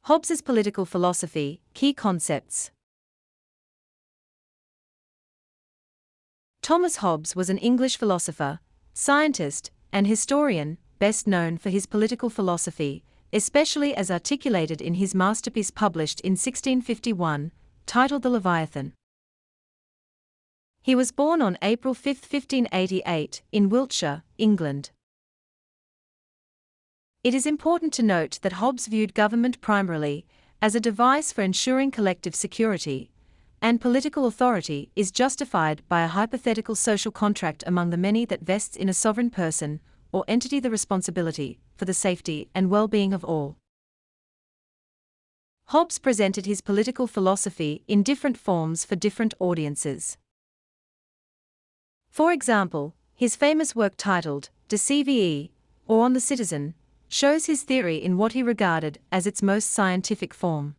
Hobbes' Political Philosophy, Key Concepts. Thomas Hobbes was an English philosopher, scientist, and historian, best known for his political philosophy, especially as articulated in his masterpiece published in 1651, titled The Leviathan. He was born on April 5, 1588, in Wiltshire, England. It is important to note that Hobbes viewed government primarily as a device for ensuring collective security, and political authority is justified by a hypothetical social contract among the many that vests in a sovereign person or entity the responsibility for the safety and well-being of all. Hobbes presented his political philosophy in different forms for different audiences. For example, his famous work titled De Cive, or On the Citizen, shows his theory in what he regarded as its most scientific form.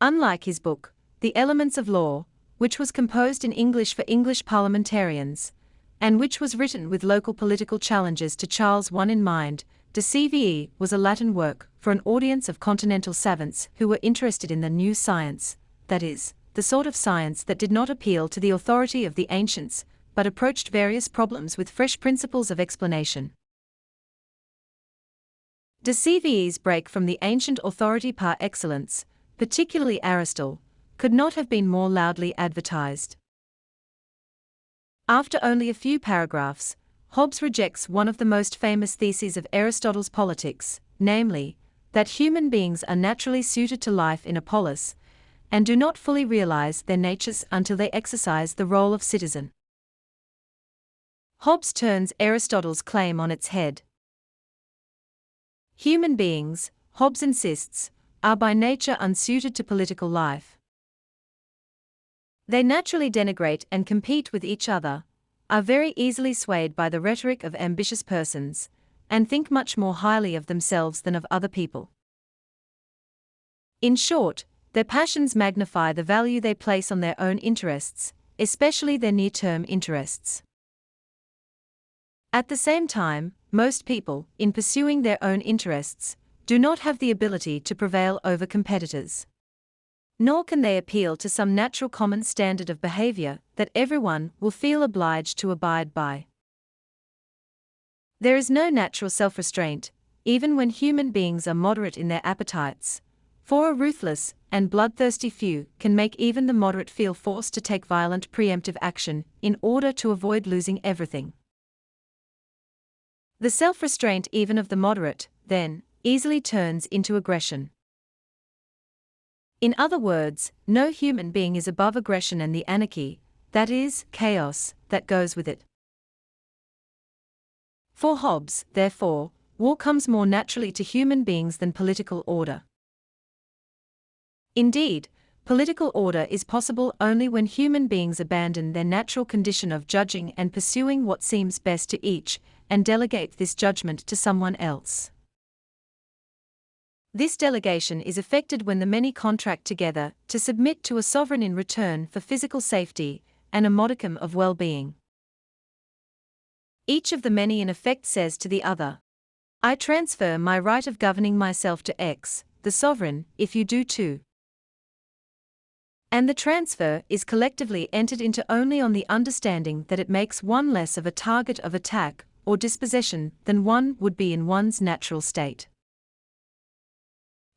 Unlike his book, The Elements of Law, which was composed in English for English parliamentarians, and which was written with local political challenges to Charles I in mind, De Cive was a Latin work for an audience of continental savants who were interested in the new science, that is, the sort of science that did not appeal to the authority of the ancients, but approached various problems with fresh principles of explanation. De Cive's break from the ancient authority par excellence, particularly Aristotle, could not have been more loudly advertised. After only a few paragraphs, Hobbes rejects one of the most famous theses of Aristotle's Politics, namely, that human beings are naturally suited to life in a polis, and do not fully realize their natures until they exercise the role of citizen. Hobbes turns Aristotle's claim on its head. Human beings, Hobbes insists, are by nature unsuited to political life. They naturally denigrate and compete with each other, are very easily swayed by the rhetoric of ambitious persons, and think much more highly of themselves than of other people. In short, their passions magnify the value they place on their own interests, especially their near-term interests. At the same time, most people, in pursuing their own interests, do not have the ability to prevail over competitors. Nor can they appeal to some natural common standard of behavior that everyone will feel obliged to abide by. There is no natural self-restraint, even when human beings are moderate in their appetites, for a ruthless and bloodthirsty few can make even the moderate feel forced to take violent preemptive action in order to avoid losing everything. The self-restraint even of the moderate, then, easily turns into aggression. In other words, no human being is above aggression and the anarchy, that is, chaos, that goes with it. For Hobbes, therefore, war comes more naturally to human beings than political order. Indeed, political order is possible only when human beings abandon their natural condition of judging and pursuing what seems best to each, and delegate this judgment to someone else. This delegation is effected when the many contract together to submit to a sovereign in return for physical safety and a modicum of well-being. Each of the many in effect says to the other, I transfer my right of governing myself to X, the sovereign, if you do too. And the transfer is collectively entered into only on the understanding that it makes one less of a target of attack or dispossession than one would be in one's natural state.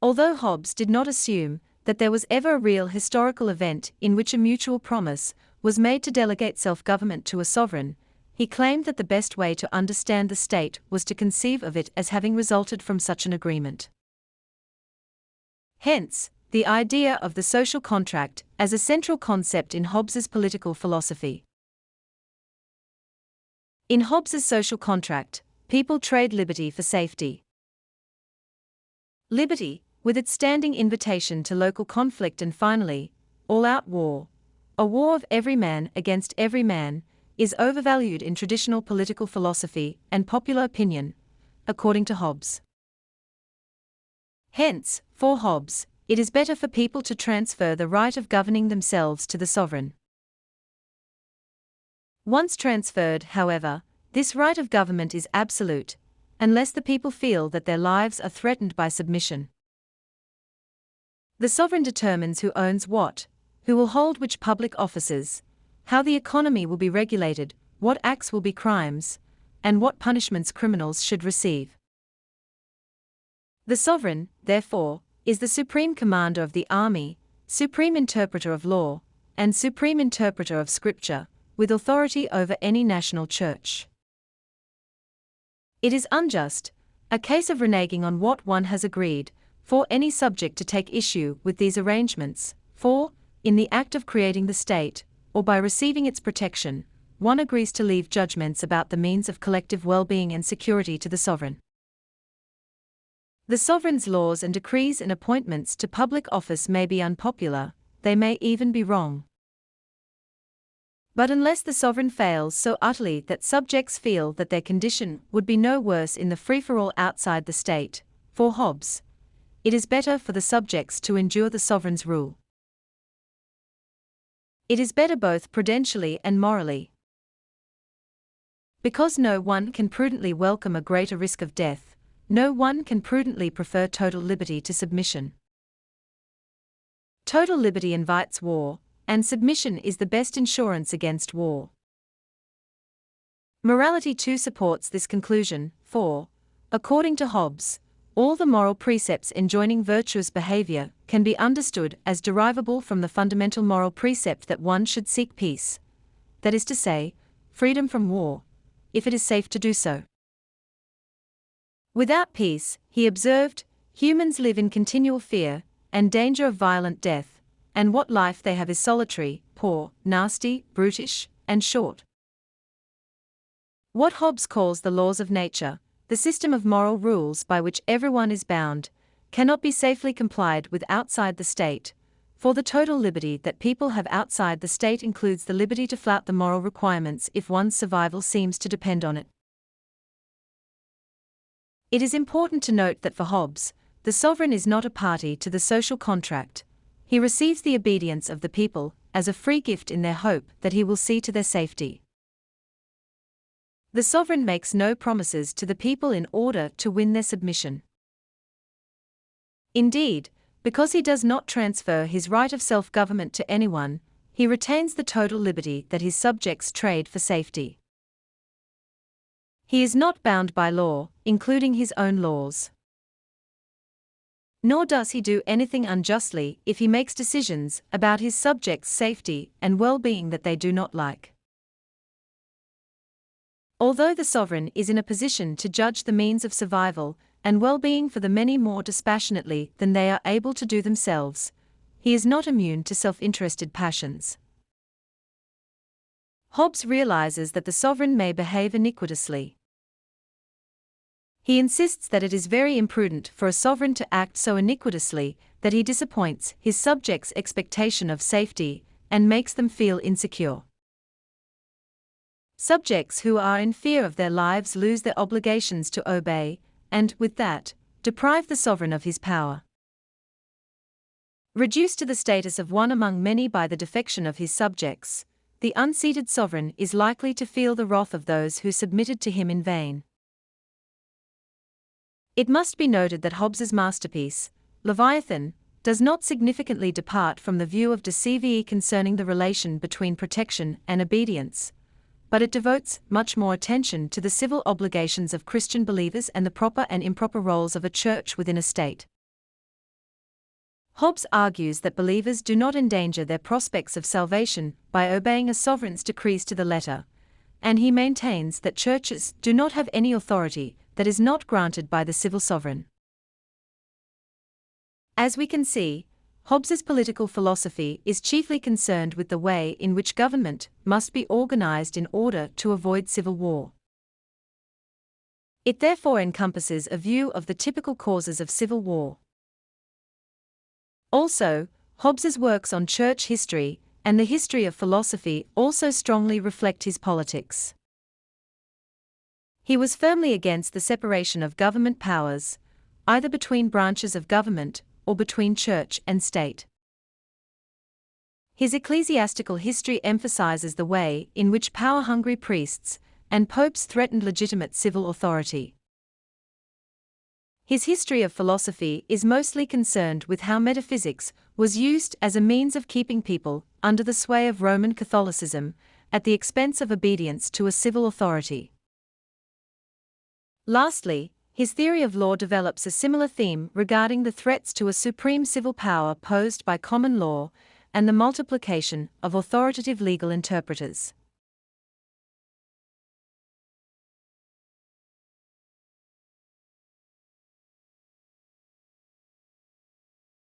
Although Hobbes did not assume that there was ever a real historical event in which a mutual promise was made to delegate self-government to a sovereign, he claimed that the best way to understand the state was to conceive of it as having resulted from such an agreement. Hence, the idea of the social contract as a central concept in Hobbes's political philosophy. In Hobbes's social contract, people trade liberty for safety. Liberty, with its standing invitation to local conflict and finally, all-out war, a war of every man against every man, is overvalued in traditional political philosophy and popular opinion, according to Hobbes. Hence, for Hobbes, it is better for people to transfer the right of governing themselves to the sovereign. Once transferred, however, this right of government is absolute, unless the people feel that their lives are threatened by submission. The sovereign determines who owns what, who will hold which public offices, how the economy will be regulated, what acts will be crimes, and what punishments criminals should receive. The sovereign, therefore, is the supreme commander of the army, supreme interpreter of law, and supreme interpreter of scripture, with authority over any national church. It is unjust, a case of reneging on what one has agreed, for any subject to take issue with these arrangements, for, in the act of creating the state, or by receiving its protection, one agrees to leave judgments about the means of collective well-being and security to the sovereign. The sovereign's laws and decrees and appointments to public office may be unpopular, they may even be wrong. But unless the sovereign fails so utterly that subjects feel that their condition would be no worse in the free-for-all outside the state, for Hobbes, it is better for the subjects to endure the sovereign's rule. It is better both prudentially and morally. Because no one can prudently welcome a greater risk of death, no one can prudently prefer total liberty to submission. Total liberty invites war, and submission is the best insurance against war. Morality too supports this conclusion, for, according to Hobbes, all the moral precepts enjoining virtuous behavior can be understood as derivable from the fundamental moral precept that one should seek peace, that is to say, freedom from war, if it is safe to do so. Without peace, he observed, humans live in continual fear and danger of violent death, and what life they have is solitary, poor, nasty, brutish, and short. What Hobbes calls the laws of nature, the system of moral rules by which everyone is bound, cannot be safely complied with outside the state, for the total liberty that people have outside the state includes the liberty to flout the moral requirements if one's survival seems to depend on it. It is important to note that for Hobbes, the sovereign is not a party to the social contract. He receives the obedience of the people as a free gift in their hope that he will see to their safety. The sovereign makes no promises to the people in order to win their submission. Indeed, because he does not transfer his right of self-government to anyone, he retains the total liberty that his subjects trade for safety. He is not bound by law, including his own laws. Nor does he do anything unjustly if he makes decisions about his subjects' safety and well-being that they do not like. Although the sovereign is in a position to judge the means of survival and well-being for the many more dispassionately than they are able to do themselves, he is not immune to self-interested passions. Hobbes realizes that the sovereign may behave iniquitously. He insists that it is very imprudent for a sovereign to act so iniquitously that he disappoints his subjects' expectation of safety and makes them feel insecure. Subjects who are in fear of their lives lose their obligations to obey, and, with that, deprive the sovereign of his power. Reduced to the status of one among many by the defection of his subjects, the unseated sovereign is likely to feel the wrath of those who submitted to him in vain. It must be noted that Hobbes's masterpiece, Leviathan, does not significantly depart from the view of de Cive concerning the relation between protection and obedience, but it devotes much more attention to the civil obligations of Christian believers and the proper and improper roles of a church within a state. Hobbes argues that believers do not endanger their prospects of salvation by obeying a sovereign's decrees to the letter, and he maintains that churches do not have any authority that is not granted by the civil sovereign. As we can see, Hobbes's political philosophy is chiefly concerned with the way in which government must be organized in order to avoid civil war. It therefore encompasses a view of the typical causes of civil war. Also, Hobbes's works on church history and the history of philosophy also strongly reflect his politics. He was firmly against the separation of government powers, either between branches of government or between church and state. His ecclesiastical history emphasizes the way in which power-hungry priests and popes threatened legitimate civil authority. His history of philosophy is mostly concerned with how metaphysics was used as a means of keeping people under the sway of Roman Catholicism, at the expense of obedience to a civil authority. Lastly, his theory of law develops a similar theme regarding the threats to a supreme civil power posed by common law and the multiplication of authoritative legal interpreters.